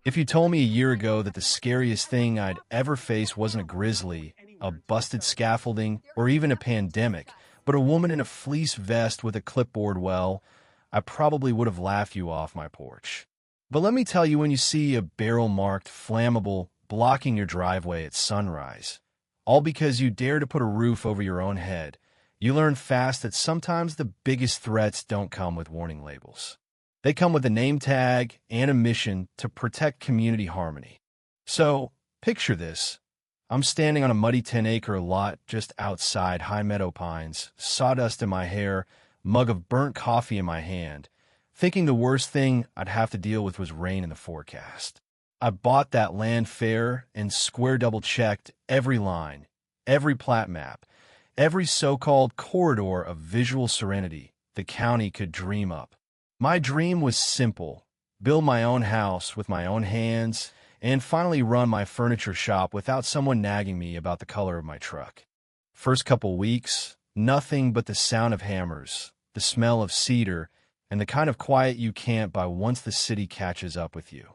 If you told me a year ago that the scariest thing I'd ever face wasn't a grizzly, a busted scaffolding, or even a pandemic, but a woman in a fleece vest with a clipboard, well, I probably would have laughed you off my porch. But let me tell you, when you see a barrel-marked flammable blocking your driveway at sunrise, all because you dare to put a roof over your own head, you learn fast that sometimes the biggest threats don't come with warning labels. They come with a name tag and a mission to protect community harmony. So, picture this. I'm standing on a muddy 10-acre lot just outside High Meadow Pines, sawdust in my hair, mug of burnt coffee in my hand, thinking the worst thing I'd have to deal with was rain in the forecast. I bought that land fair and square double-checked every line, every plat map, every so-called corridor of visual serenity the county could dream up. My dream was simple: build my own house with my own hands and finally run my furniture shop without someone nagging me about the color of my truck. First couple weeks, nothing but the sound of hammers, the smell of cedar, and the kind of quiet you can't buy once the city catches up with you.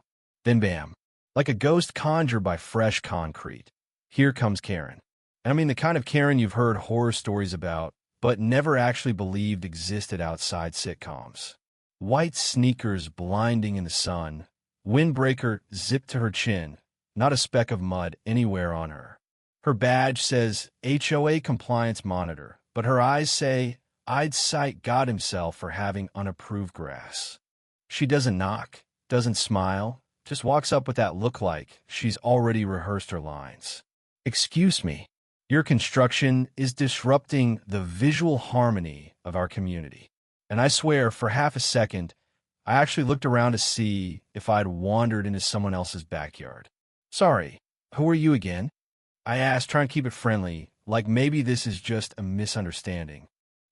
Then bam, like a ghost conjured by fresh concrete, here comes Karen. And I mean the kind of Karen you've heard horror stories about, but never actually believed existed outside sitcoms. White sneakers blinding in the sun, windbreaker zipped to her chin, not a speck of mud anywhere on her. Her badge says HOA Compliance Monitor, but her eyes say, I'd cite God himself for having unapproved grass. She doesn't knock, doesn't smile, just walks up with that look like she's already rehearsed her lines. Excuse me, your construction is disrupting the visual harmony of our community. And I swear, for half a second, I actually looked around to see if I'd wandered into someone else's backyard. Sorry, who are you again? I asked, trying to keep it friendly, like maybe this is just a misunderstanding.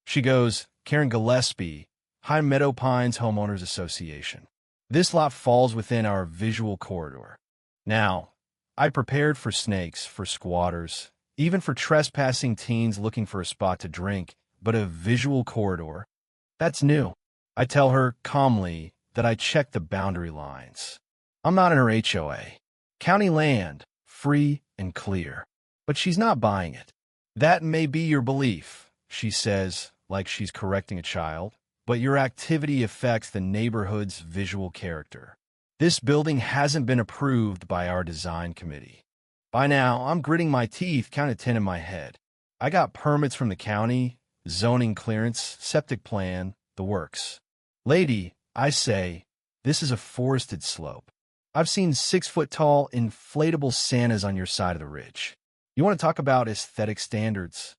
She goes, Karen Gillespie, High Meadow Pines Homeowners Association. This lot falls within our visual corridor. Now, I prepared for snakes, for squatters, even for trespassing teens looking for a spot to drink, but a visual corridor? That's new. I tell her calmly that I checked the boundary lines. I'm not in her HOA. County land, free and clear. But she's not buying it. That may be your belief, she says, like she's correcting a child, but your activity affects the neighborhood's visual character. This building hasn't been approved by our design committee. By now, I'm gritting my teeth, kind of tin in my head. I got permits from the county, zoning clearance, septic plan, the works. Lady, I say, this is a forested slope. I've seen 6-foot-tall inflatable Santas on your side of the ridge. You want to talk about aesthetic standards?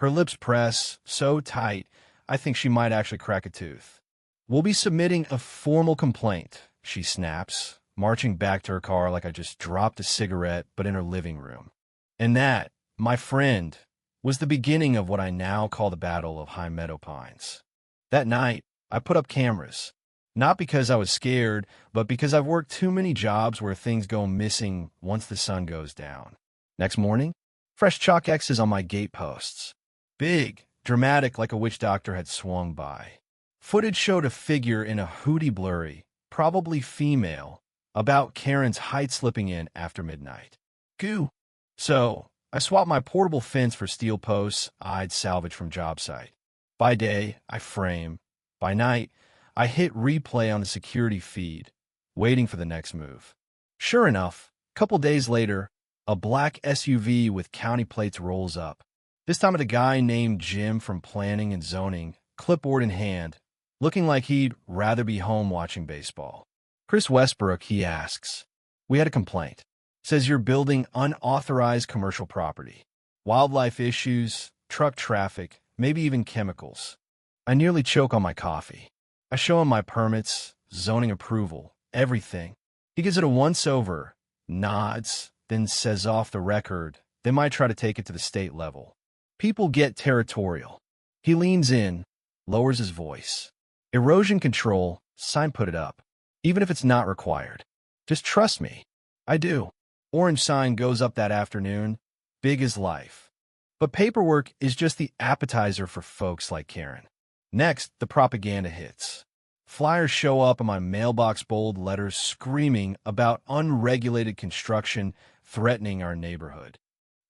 Her lips press so tight, I think she might actually crack a tooth. We'll be submitting a formal complaint, she snaps, marching back to her car like I just dropped a cigarette, but in her living room. And that, my friend, was the beginning of what I now call the Battle of High Meadow Pines. That night, I put up cameras, not because I was scared, but because I've worked too many jobs where things go missing once the sun goes down. Next morning, fresh chalk X's on my gate posts. Big, dramatic, like a witch doctor had swung by. Footage showed a figure in a hoodie blurry, probably female, about Karen's height slipping in after midnight. Goo. So, I swapped my portable fence for steel posts I'd salvaged from job site. By day, I frame. By night, I hit replay on the security feed, waiting for the next move. Sure enough, a couple days later, a black SUV with county plates rolls up. This time with a guy named Jim from planning and zoning, clipboard in hand, looking like he'd rather be home watching baseball. Chris Westbrook, he asks. We had a complaint. Says you're building unauthorized commercial property. Wildlife issues, truck traffic, maybe even chemicals. I nearly choke on my coffee. I show him my permits, zoning approval, everything. He gives it a once-over, nods, then says off the record, they might try to take it to the state level. People get territorial. He leans in, lowers his voice. Erosion control, sign put it up. Even if it's not required. Just trust me. I do. Orange sign goes up that afternoon, big as life. But paperwork is just the appetizer for folks like Karen. Next, the propaganda hits. Flyers show up in my mailbox, bold letters screaming about unregulated construction threatening our neighborhood.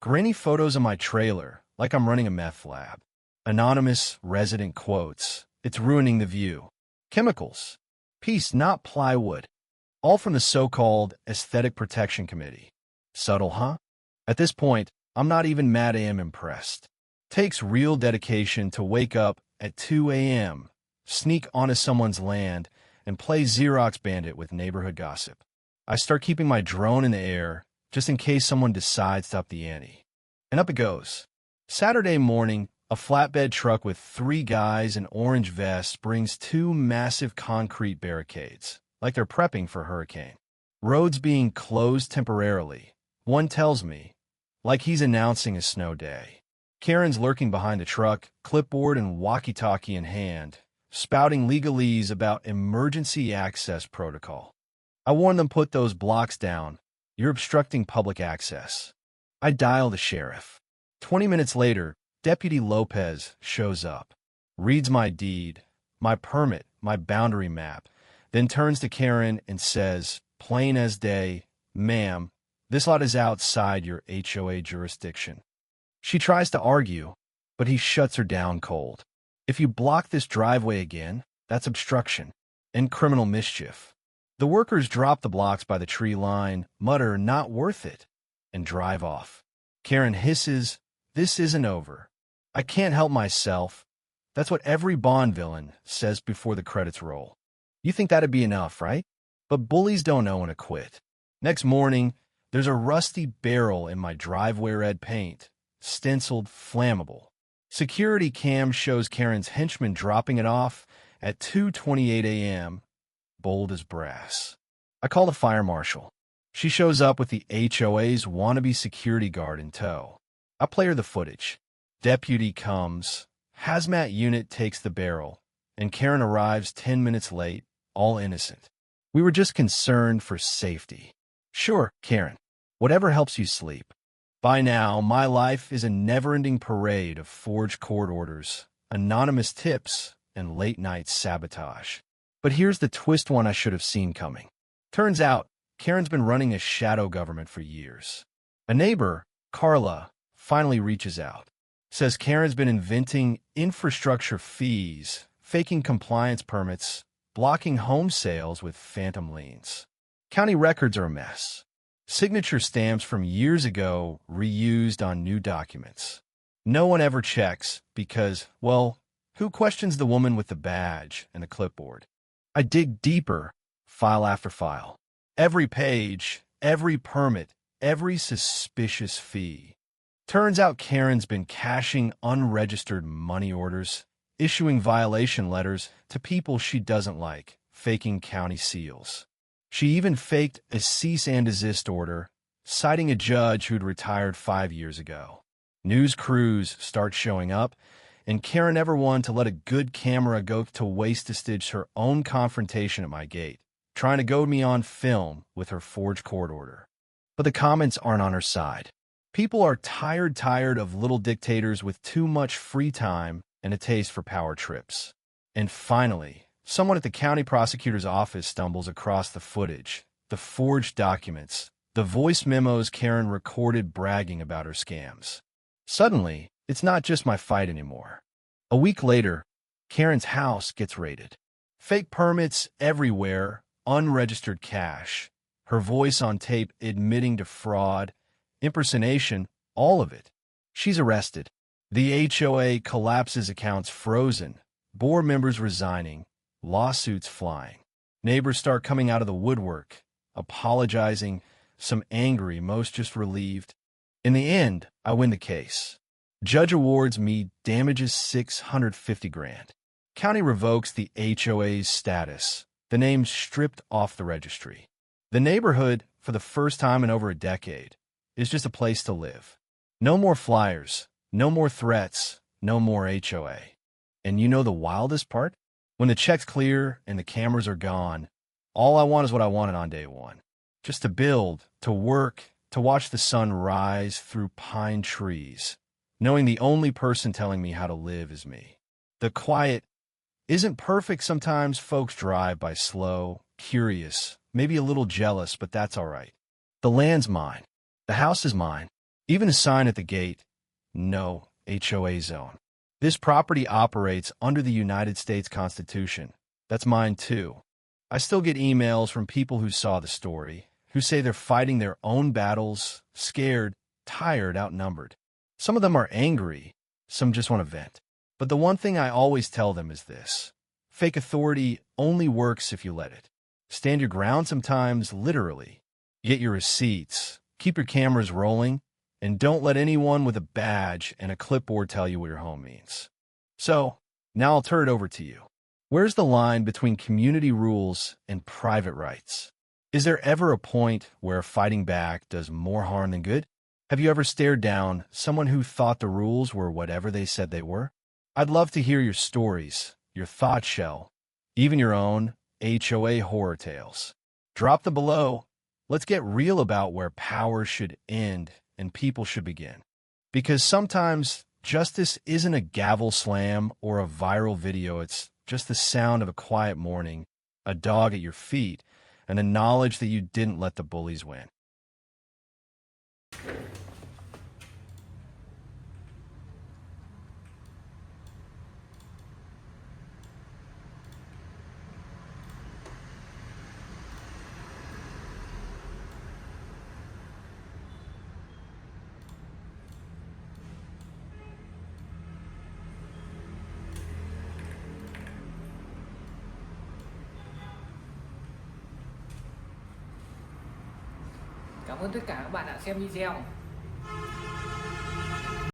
Grainy photos of my trailer, like I'm running a meth lab. Anonymous resident quotes, "It's ruining the view." Chemicals. Peace, not plywood. All from the so-called Aesthetic Protection Committee. Subtle, huh? At this point, I'm not even mad. I am impressed. Takes real dedication to wake up at 2 a.m., sneak onto someone's land, and play Xerox Bandit with neighborhood gossip. I start keeping my drone in the air, just in case someone decides to up the ante. And up it goes. Saturday morning, a flatbed truck with 3 guys in orange vests brings 2 massive concrete barricades, like they're prepping for a hurricane. Roads being closed temporarily, one tells me, like he's announcing a snow day. Karen's lurking behind the truck, clipboard and walkie-talkie in hand, spouting legalese about emergency access protocol. I warn them, put those blocks down. You're obstructing public access. I dial the sheriff. 20 minutes later, Deputy Lopez shows up, reads my deed, my permit, my boundary map, then turns to Karen and says, plain as day, "Ma'am, this lot is outside your HOA jurisdiction." She tries to argue, but he shuts her down cold. "If you block this driveway again, that's obstruction and criminal mischief." The workers drop the blocks by the tree line, mutter, "Not worth it," and drive off. Karen hisses, "This isn't over. I can't help myself." That's what every Bond villain says before the credits roll. You think that'd be enough, right? But bullies don't know when to quit. Next morning, there's a rusty barrel in my driveway, red paint, stenciled flammable. Security cam shows Karen's henchman dropping it off at 2:28 a.m., bold as brass. I call the fire marshal. She shows up with the HOA's wannabe security guard in tow. I play her the footage. Deputy comes, hazmat unit takes the barrel, and Karen arrives 10 minutes late, all innocent. "We were just concerned for safety." Sure, Karen. Whatever helps you sleep. By now, my life is a never-ending parade of forged court orders, anonymous tips, and late-night sabotage. But here's the twist, one I should have seen coming. Turns out, Karen's been running a shadow government for years. A neighbor, Carla, finally reaches out. Says Karen's been inventing infrastructure fees, faking compliance permits, blocking home sales with phantom liens. County records are a mess. Signature stamps from years ago reused on new documents. No one ever checks because, well, who questions the woman with the badge and the clipboard? I dig deeper, file after file. Every page, every permit, every suspicious fee. Turns out Karen's been cashing unregistered money orders, issuing violation letters to people she doesn't like, faking county seals. She even faked a cease and desist order, citing a judge who'd retired 5 years ago. News crews start showing up, and Karen never wanted to let a good camera go to waste to stitch her own confrontation at my gate, trying to goad me on film with her forged court order. But the comments aren't on her side. People are tired of little dictators with too much free time and a taste for power trips. And finally, someone at the county prosecutor's office stumbles across the footage, the forged documents, the voice memos Karen recorded bragging about her scams. Suddenly, it's not just my fight anymore. A week later, Karen's house gets raided. Fake permits everywhere, unregistered cash, her voice on tape admitting to fraud, impersonation, all of it. She's arrested. The HOA collapses, accounts frozen, board members resigning, lawsuits flying. Neighbors start coming out of the woodwork, apologizing, some angry, most just relieved. In the end, I win the case. Judge awards me damages $650,000. County revokes the HOA's status, the name's stripped off the registry. The neighborhood, for the first time in over a decade, is just a place to live. No more flyers, no more threats, no more HOA. And you know the wildest part? When the check's clear and the cameras are gone, all I want is what I wanted on day one. Just to build, to work, to watch the sun rise through pine trees, knowing the only person telling me how to live is me. The quiet, Isn't perfect sometimes folks drive by slow, curious, maybe a little jealous, but that's all right. The land's mine. The house is mine. Even a sign at the gate, no HOA zone. This property operates under the United States Constitution. That's mine too. I still get emails from people who saw the story, who say they're fighting their own battles, scared, tired, outnumbered. Some of them are angry, some just want to vent. But the one thing I always tell them is this: fake authority only works if you let it. Stand your ground sometimes, literally. Get your receipts, keep your cameras rolling, and don't let anyone with a badge and a clipboard tell you what your home means. So, now I'll turn it over to you. Where's the line between community rules and private rights? Is there ever a point where fighting back does more harm than good? Have you ever stared down someone who thought the rules were whatever they said they were? I'd love to hear your stories, your thought shell, even your own HOA horror tales. Drop them below. Let's get real about where power should end and people should begin. Because sometimes justice isn't a gavel slam or a viral video. It's just the sound of a quiet morning, a dog at your feet, and the knowledge that you didn't let the bullies win. Cảm ơn tất cả các bạn đã xem video.